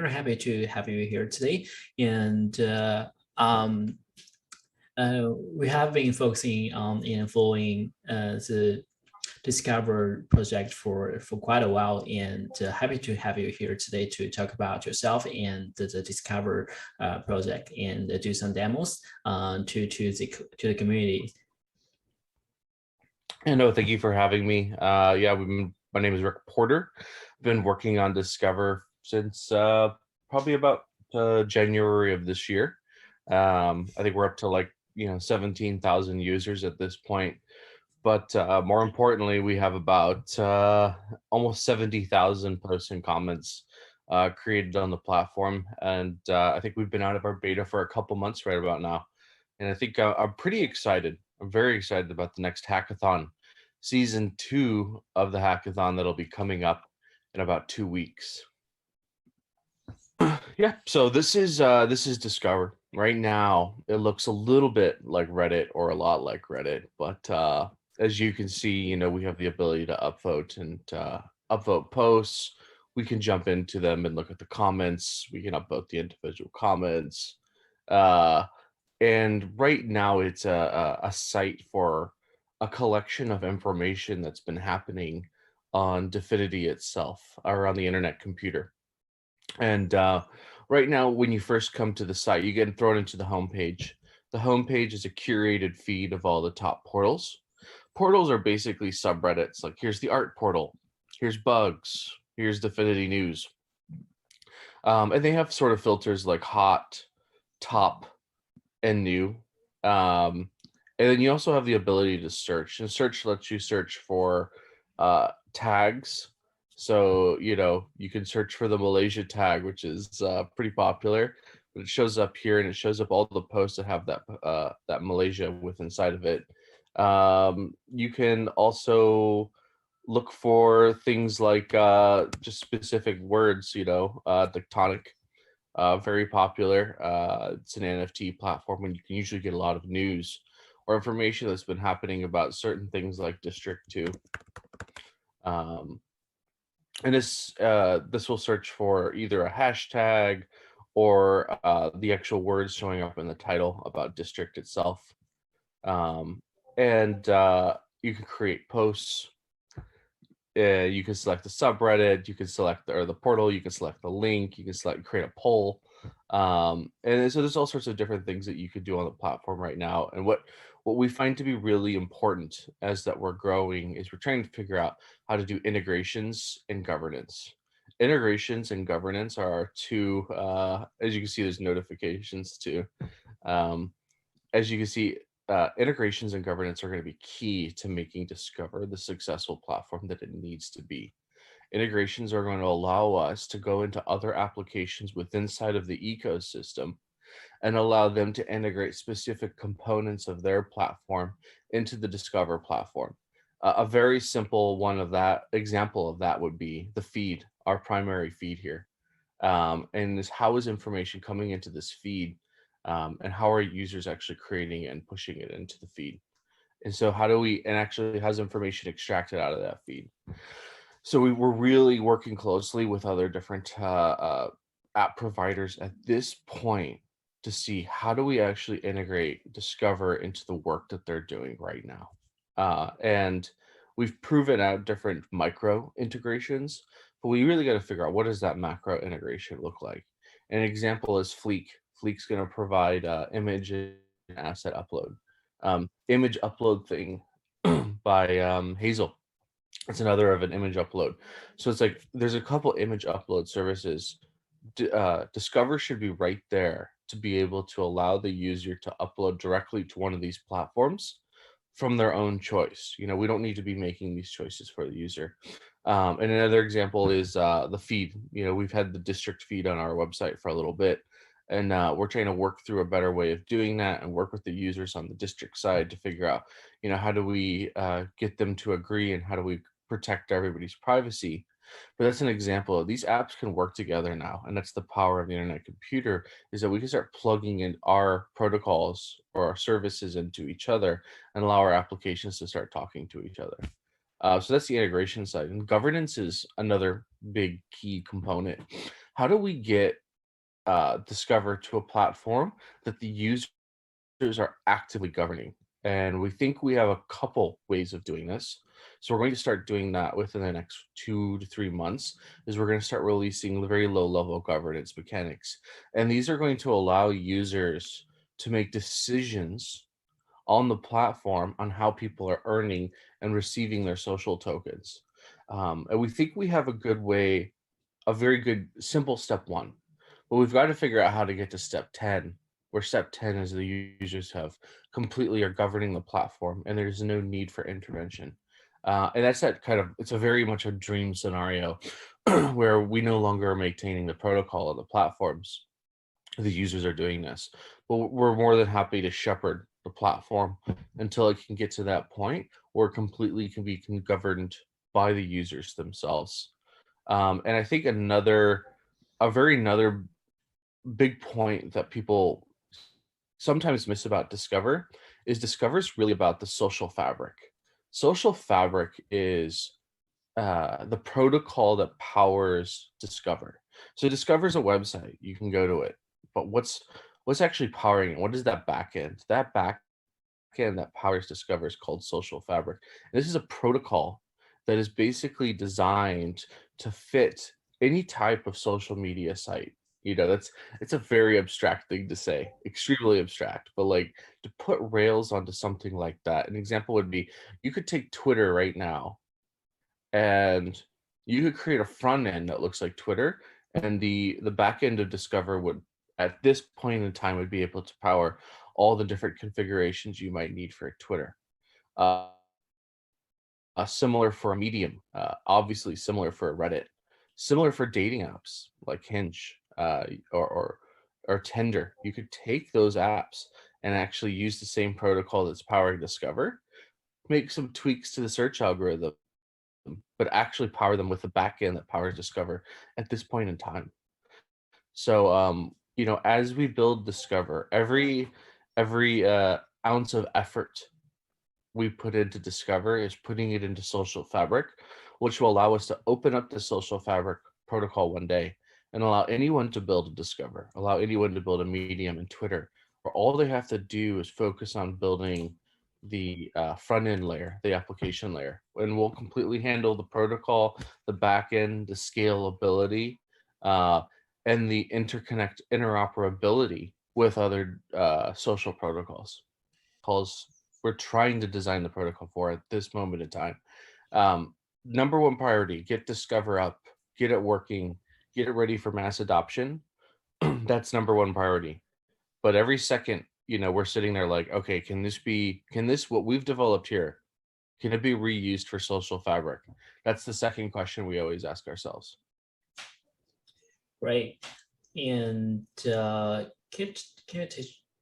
very happy to have you here today. And um, we have been focusing on and following the Discover project for quite a while, and happy to have you here today to talk about yourself and the Discover project and do some demos to the community. And no, thank you for having me. Yeah, my name is Rick Porter. I've been working on Discover since probably about January of this year. I think we're up to like 17,000 users at this point. But more importantly, we have about almost 70,000 posts and comments created on the platform, and I think we've been out of our beta for a couple months right about now. And I think I'm pretty excited. I'm very excited about the next hackathon, season 2 of the hackathon that'll be coming up in about 2 weeks. Yeah, so this is Discover. Right now, it looks a little bit like Reddit or a lot like Reddit, but as you can see, we have the ability to upvote and upvote posts. We can jump into them and look at the comments. We can upvote the individual comments. And right now, it's a site for a collection of information that's been happening on Dfinity itself, or on the internet computer. And right now, when you first come to the site, you get thrown into the homepage. The homepage is a curated feed of all the top portals. Portals are basically subreddits. Like, here's the art portal, here's bugs, here's Dfinity news. And they have sort of filters like hot, top, and new. And then you also have the ability to search. And search lets you search for tags. So, you can search for the Malaysia tag, which is pretty popular. But it shows up here, and it shows up all the posts that have that Malaysia with inside of it. You can also look for things like just specific words, tectonic, very popular. It's an NFT platform, and you can usually get a lot of news or information that's been happening about certain things like District 2. And this will search for either a hashtag or the actual words showing up in the title about District itself. And you can create posts. You can select the subreddit, you can select the portal, you can select the link, you can create a poll. And so there's all sorts of different things that you could do on the platform right now. And what we find to be really important as that we're growing is we're trying to figure out how to do integrations and governance. Integrations and governance are our two, as you can see, there's notifications too. As you can see, integrations and governance are going to be key to making Discover the successful platform that it needs to be. Integrations are going to allow us to go into other applications within inside of the ecosystem and allow them to integrate specific components of their platform into the Discover platform. A very simple example of that would be the feed, our primary feed here. And how is information coming into this feed, and how are users actually creating it and pushing it into the feed? And so how's information extracted out of that feed? So we're really working closely with other different app providers at this point to see how do we actually integrate Discover into the work that they're doing right now. And we've proven out different micro integrations, but we really got to figure out what does that macro integration look like. An example is Fleek. Fleek's going to provide image and asset upload. Image upload thing by Hazel. It's another of an image upload. So it's like there's a couple image upload services. Discover should be right there to be able to allow the user to upload directly to one of these platforms from their own choice. We don't need to be making these choices for the user. And another example is the feed. We've had the district feed on our website for a little bit, and we're trying to work through a better way of doing that and work with the users on the district side to figure out, how do we get them to agree and how do we protect everybody's privacy. But that's an example of these apps can work together now, and that's the power of the internet computer, is that we can start plugging in our protocols or our services into each other and allow our applications to start talking to each other. So that's the integration side. And governance is another big key component. how do we get Discover to a platform that the users are actively governing? And we think we have a couple ways of doing this. So we're going to start doing that within the next 2 to 3 months, is we're going to start releasing the very low level governance mechanics. And these are going to allow users to make decisions on the platform on how people are earning and receiving their social tokens. And we think we have a good way, a very good simple step one, but we've got to figure out how to get to step 10, where step 10 is the users have completely are governing the platform and there's no need for intervention. And that's that kind of, it's a very much a dream scenario where we no longer are maintaining the protocol of the platforms. The users are doing this, but we're more than happy to shepherd the platform until it can get to that point where it completely can be governed by the users themselves. And I think another big point that people sometimes miss about Discover is Discover is really about the social fabric. Social fabric is the protocol that powers Discover. So Discover is a website. You can go to it, but what's actually powering it? What is that backend? That backend that powers Discover is called social fabric. And this is a protocol that is basically designed to fit any type of social media site. That's it's a very abstract thing to say, extremely abstract, but like to put Rails onto something like that. An example would be you could take Twitter right now and you could create a front end that looks like Twitter, and the back end of Discover would, at this point in time, would be able to power all the different configurations you might need for Twitter. Uh, Similar for a Medium, obviously similar for a Reddit, similar for dating apps like Hinge, or Tinder. You could take those apps and actually use the same protocol that's powering Discover, make some tweaks to the search algorithm, but actually power them with the backend that powers Discover at this point in time. So, as we build Discover, every ounce of effort we put into Discover is putting it into Social Fabric, which will allow us to open up the Social Fabric protocol one day and allow anyone to build a Discover, allow anyone to build a Medium and Twitter, where all they have to do is focus on building the front end layer, the application layer, and we'll completely handle the protocol, the back end, the scalability, uh, and the interoperability with other social protocols. Calls we're trying to design the protocol for at this moment in time. Number one priority: get Discover up, get it working, get it ready for mass adoption. That's number one priority. But every second, we're sitting there like, okay, can this what we've developed here, can it be reused for social fabric? That's the second question we always ask ourselves. Right. And can you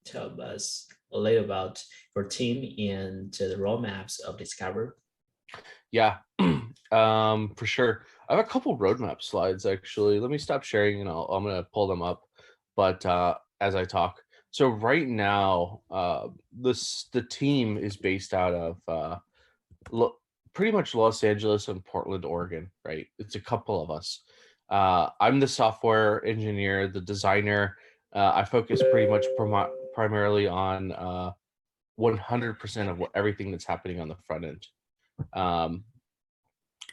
tell us a little about your team and the roadmaps of Discover? Yeah, for sure. I have a couple roadmap slides actually. Let me stop sharing and I'm gonna pull them up. But as I talk, so right now, the team is based out of pretty much Los Angeles and Portland, Oregon. Right, it's a couple of us. I'm the software engineer, the designer. I focus pretty much primarily on 100% of everything that's happening on the front end.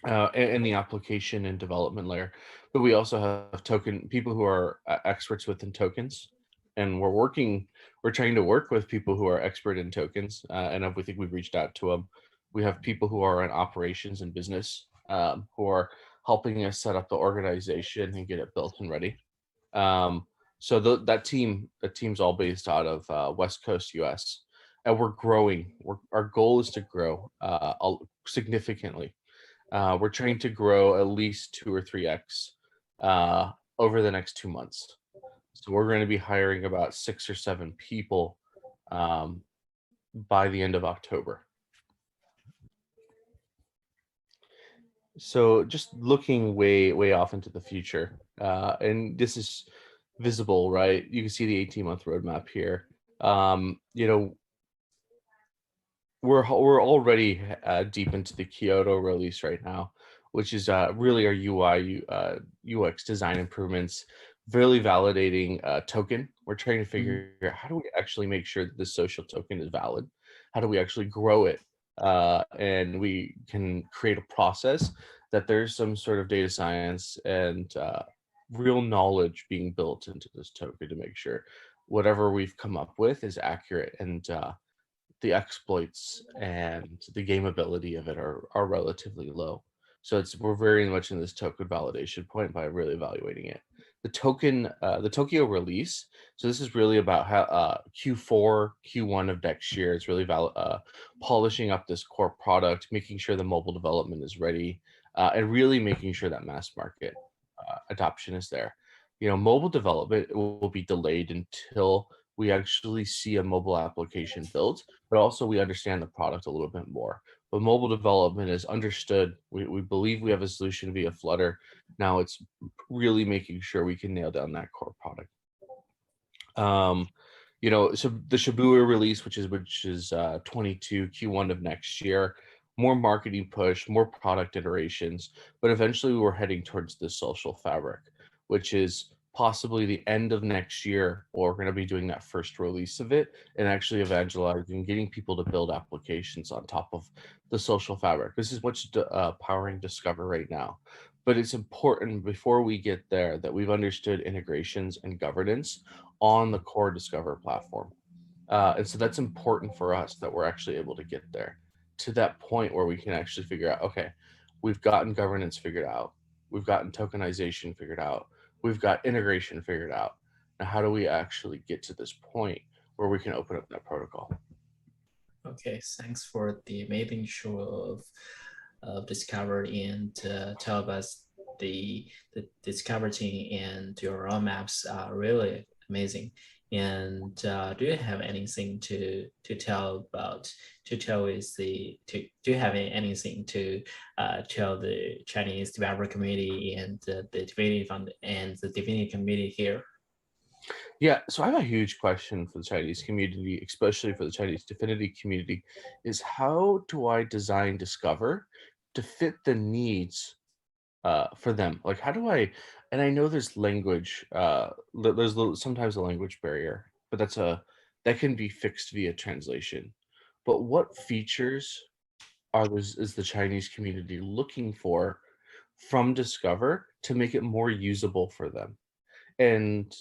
And the application and development layer. But we also have people who are experts within tokens, and we're trying to work with people who are expert in tokens, and we think we've reached out to them. We have people who are in operations and business, who are helping us set up the organization and get it built and ready. So that team's all based out of West Coast US, and we're growing. Our goal is to grow significantly. We're trying to grow at least 2 or 3x over the next 2 months. So we're going to be hiring about 6 or 7 people by the end of October. So just looking way off into the future, and this is visible, right? You can see the 18-month roadmap here. We're already deep into the Kyoto release right now. which is really our UI, UX design improvements, really validating token. We're trying to figure out how do we actually make sure that this social token is valid? How do we actually grow it? And we can create a process that there's some sort of data science and real knowledge being built into this token to make sure whatever we've come up with is accurate, and the exploits and the gameability of it are relatively low. So we're very much in this token validation point by really evaluating it. The token, the Tokyo release. So this is really about how Q4, Q1 of next year. It's really polishing up this core product, making sure the mobile development is ready, and really making sure that mass market adoption is there. Mobile development will be delayed until we actually see a mobile application built, but also we understand the product a little bit more. But mobile development is understood. We believe we have a solution via Flutter. Now it's really making sure we can nail down that core product. So the Shibuya release, which is 22 Q1 of next year, more marketing push, more product iterations, but eventually we're heading towards the social fabric, which is possibly the end of next year, or we're going to be doing that first release of it and actually evangelizing, getting people to build applications on top of the social fabric. This is what's powering Discover right now. But it's important before we get there that we've understood integrations and governance on the core Discover platform. And so that's important for us that we're actually able to get there to that point where we can actually figure out, okay, we've gotten governance figured out. We've gotten tokenization figured out. We've got integration figured out. Now, how do we actually get to this point where we can open up that protocol? Okay, thanks for the amazing show of Discover, and tell us the Discover team and your roadmaps are really amazing. And do you have anything to tell about do you have anything to tell the Chinese developer community and the Divinity Fund and the Divinity community here? Yeah, so I have a huge question for the Chinese community, especially for the Chinese Divinity community, is how do I design Discover to fit the needs for them? Like, how do I, and I know there's language, sometimes a language barrier, but that can be fixed via translation. But what features is the Chinese community looking for from Discover to make it more usable for them? And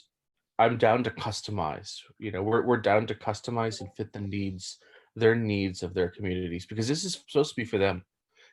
I'm down to customize. We're down to customize and fit their needs of their communities, because this is supposed to be for them.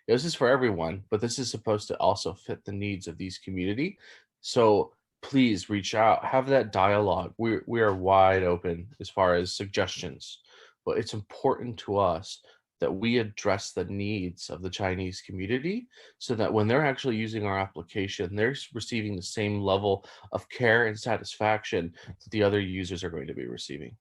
This is for everyone, but this is supposed to also fit the needs of these community. So please reach out, have that dialogue. We are wide open as far as suggestions, but it's important to us that we address the needs of the Chinese community so that when they're actually using our application, they're receiving the same level of care and satisfaction that the other users are going to be receiving.